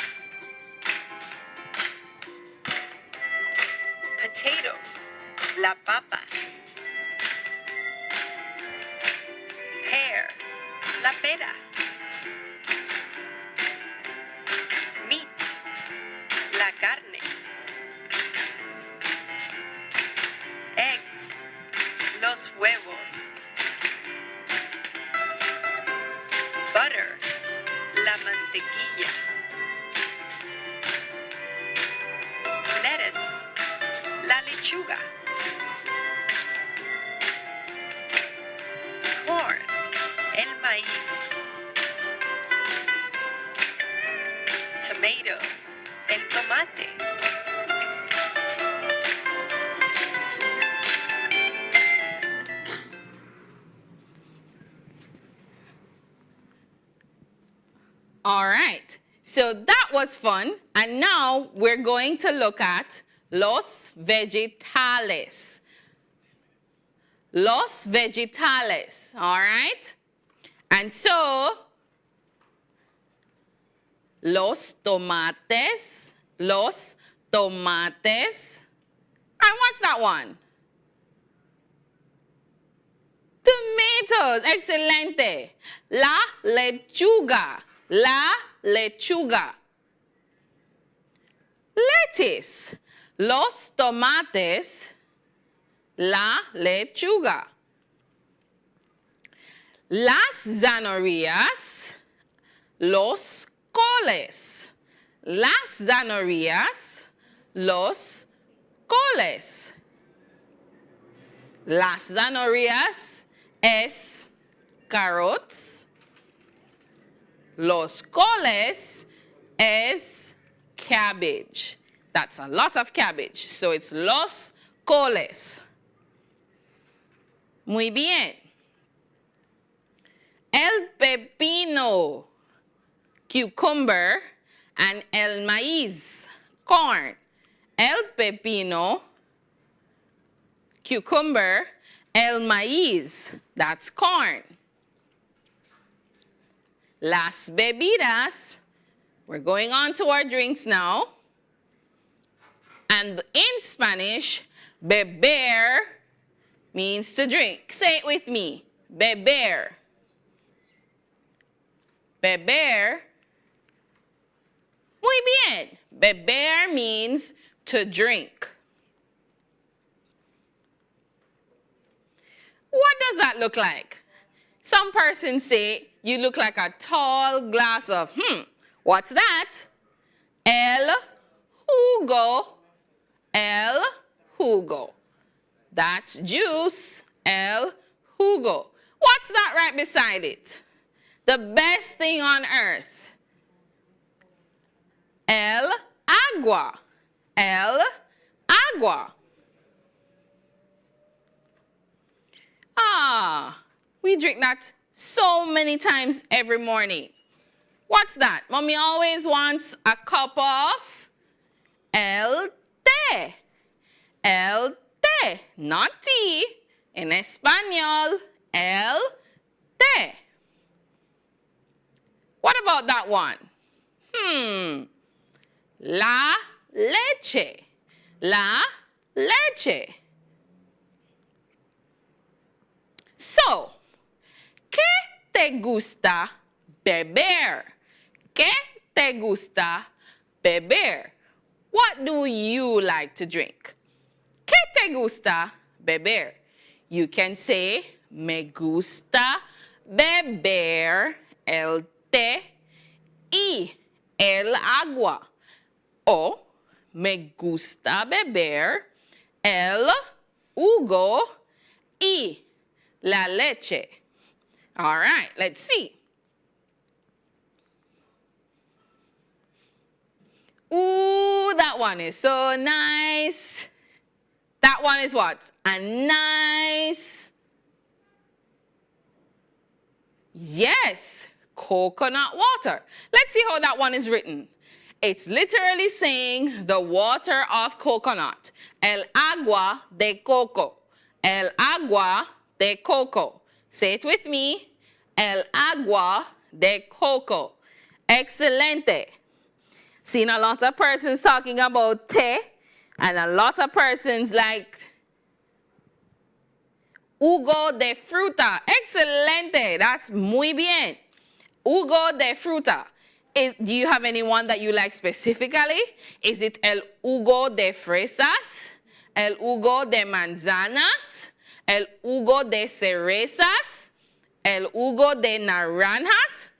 Potato, la papa. Pear, la pera. Meat, la carne. los huevos. Butter, la mantequilla. Lettuce, la lechuga. Corn, el maíz. Tomato, el tomate. All right, so that was fun. And now we're going to look at los vegetales. Los vegetales, all right? And so, los tomates. And what's that one? Tomatoes, excelente. La lechuga. Lettuce, los tomates, la lechuga. Las zanahorias, los coles. Las zanahorias, los coles. Las zanahorias es carrots. Los coles es cabbage. That's a lot of cabbage. So it's los coles. Muy bien. El pepino, cucumber, and el maíz, corn. El pepino, cucumber, el maíz, that's corn. Las bebidas, we're going on to our drinks now. And in Spanish, beber means to drink. Say it with me, beber. Beber. Muy bien. Beber means to drink. What does that look like? Some persons say, you look like a tall glass of, what's that? El jugo. El jugo. That's juice. El jugo. What's that right beside it? The best thing on earth. El agua. El agua. We drink that so many times every morning. What's that? Mommy always wants a cup of el té. El té, not tea. In Espanol, el té. What about that one? La leche. La leche. So, ¿qué te gusta beber? ¿Qué te gusta beber? What do you like to drink? ¿Qué te gusta beber? You can say, me gusta beber el té y el agua. O, me gusta beber el jugo y la leche. All right, let's see. Ooh, that one is so nice. That one is what? A nice, yes, coconut water. Let's see how that one is written. It's literally saying the water of coconut. El agua de coco. El agua de coco. Say it with me. El agua de coco. Excelente. Seen a lot of persons talking about té, and a lot of persons like jugo de fruta. Excelente. That's muy bien. Jugo de fruta. Do you have anyone that you like specifically? Is it el jugo de fresas? El jugo de manzanas? el jugo de cerezas, el jugo de naranjas.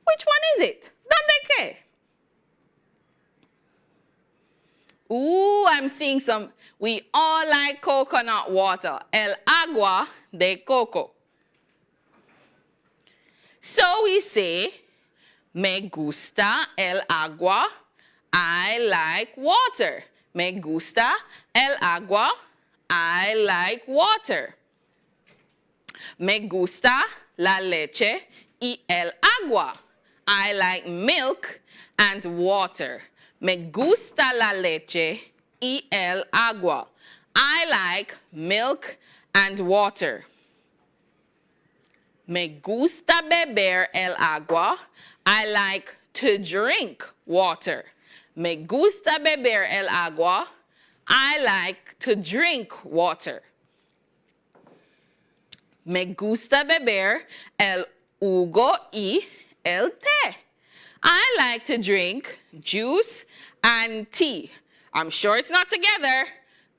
Which one is it? ¿Dónde qué? Ooh, I'm seeing some. We all like coconut water. El agua de coco. So we say, me gusta el agua. I like water. Me gusta el agua. I like water. Me gusta la leche y el agua. I like milk and water. Me gusta la leche y el agua. I like milk and water. Me gusta beber el agua. I like to drink water. Me gusta beber el agua. I like to drink water. Me gusta beber el jugo y el té. I like to drink juice and tea. I'm sure it's not together,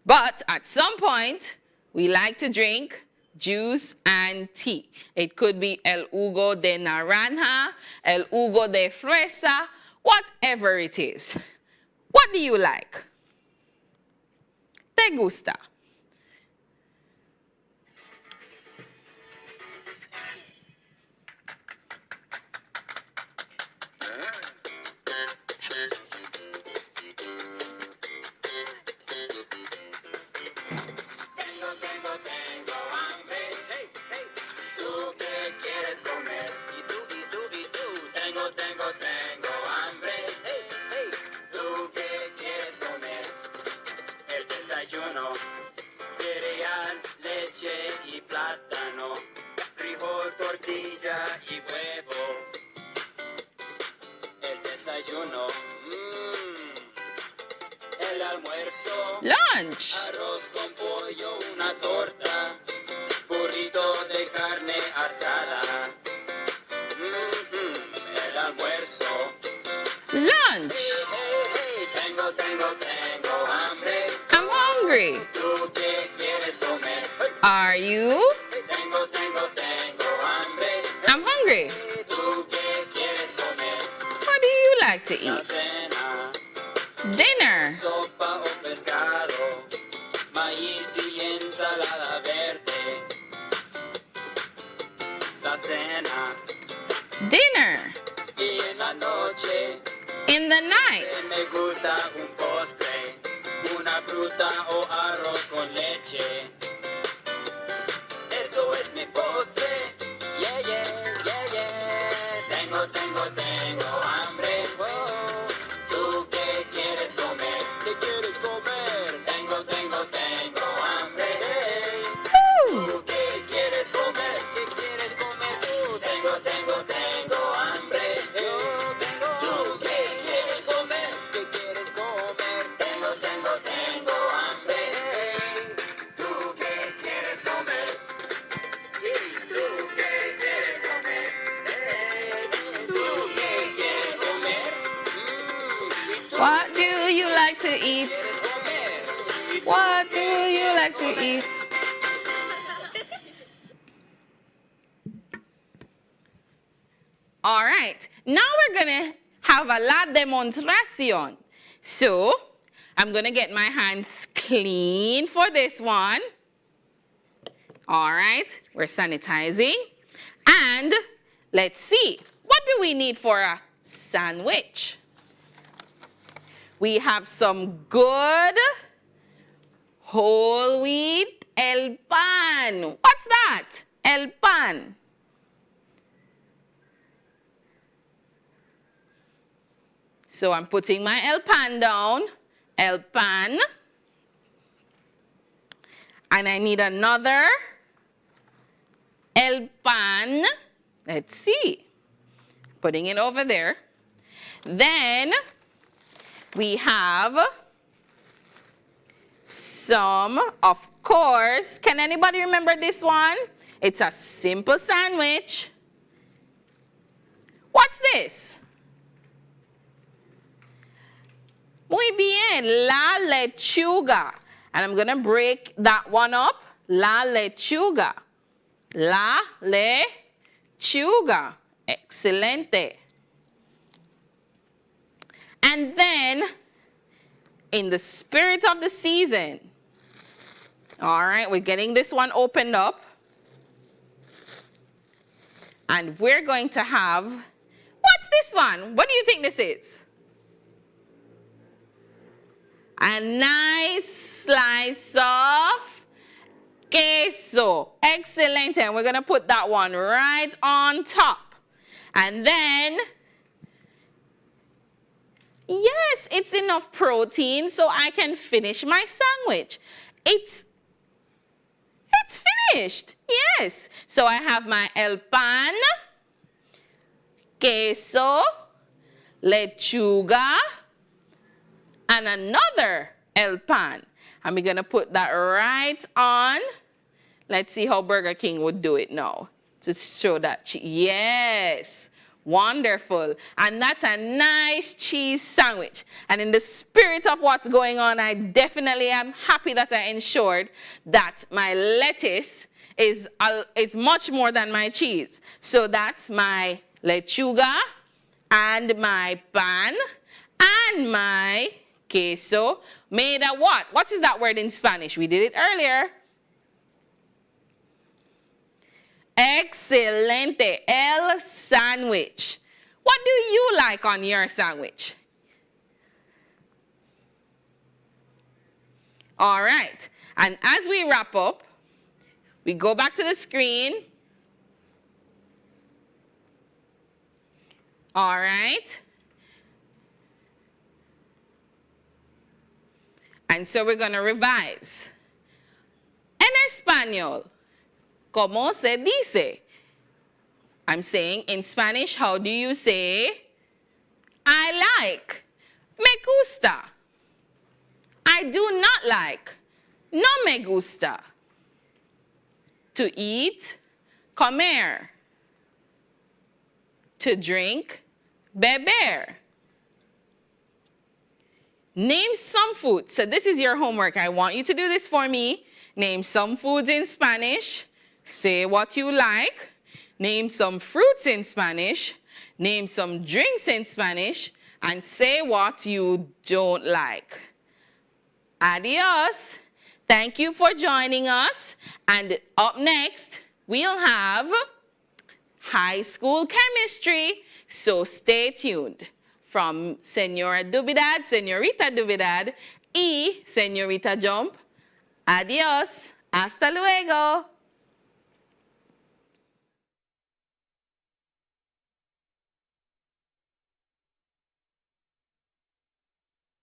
but at some point, we like to drink juice and tea. It could be el jugo de naranja, el jugo de fresa, whatever it is. What do you like? ¿Te gusta? Cereal, leche y plátano, frijol, tortilla y huevo. El desayuno, el almuerzo, Lunch. arroz con pollo, una torta, burrito de carne asada. El almuerzo. Lunch. Tengo hambre. I'm hungry. ¿Tú qué quieres comer? Are you? Tengo hambre. I'm hungry. ¿Tú qué quieres comer? What do you like to La eat? cena, Dinner. sopa o pescado, maíz y ensalada verde. La cena Dinner. y en la noche In the night. me gusta un postre, una fruta o arroz con leche. Eso es mi postre. Yeah, yeah, yeah, yeah. Tengo hambre. Oh, ¿tú qué quieres comer? ¿Qué quieres comer? Tengo hambre. Hey, ¿tú qué quieres comer? ¿Qué quieres comer tú? Tengo hambre. Yo tengo. ¿Tú qué quieres comer? ¿Qué quieres comer? Tengo hambre. Hey, ¿tú qué quieres comer? ¿Tú qué quieres comer? Hey, ¿tú qué quieres comer? What do you like to eat? What do you like to eat? All right, now we're gonna have a la demostración. So, I'm gonna get my hands clean for this one. All right, we're sanitizing. And let's see, what do we need for a sandwich? We have some good whole wheat el pan. What's that? El pan. So I'm putting my el pan down. El pan. And I need another el pan. Let's see. Putting it over there. Then we have some, of course, can anybody remember this one? It's a simple sandwich. What's this? Muy bien, la lechuga. And I'm gonna break that one up. La lechuga. La lechuga. Excelente. And then, in the spirit of the season, all right, we're getting this one opened up. And we're going to have, what's this one? What do you think this is? A nice slice of queso. Excellent. And we're going to put that one right on top. And then, yes, it's enough protein so I can finish my sandwich. It's finished. Yes. So I have my el pan, queso, lechuga, and another el pan. And we're going to put that right on. Let's see how Burger King would do it now. To show that yes. Wonderful. And that's a nice cheese sandwich. And in the spirit of what's going on, I definitely am happy that I ensured that my lettuce is much more than my cheese. So that's my lechuga and my pan and my queso made a what? What is that word in Spanish? We did it earlier. Excelente. El sandwich. What do you like on your sandwich? All right. And as we wrap up, we go back to the screen. All right. And so we're going to revise. En español, ¿cómo se dice? I'm saying in Spanish, how do you say I like? Me gusta. I do not like. No me gusta. To eat, comer. To drink, beber. Name some foods. So this is your homework. I want you to do this for me. Name some foods in Spanish. Say what you like. Name some fruits in Spanish. Name some drinks in Spanish. And say what you don't like. Adios. Thank you for joining us. And up next, we'll have high school chemistry. So stay tuned. From Señora Dubidad, Señorita Dubidad, y Señorita Jump. Adios. Hasta luego.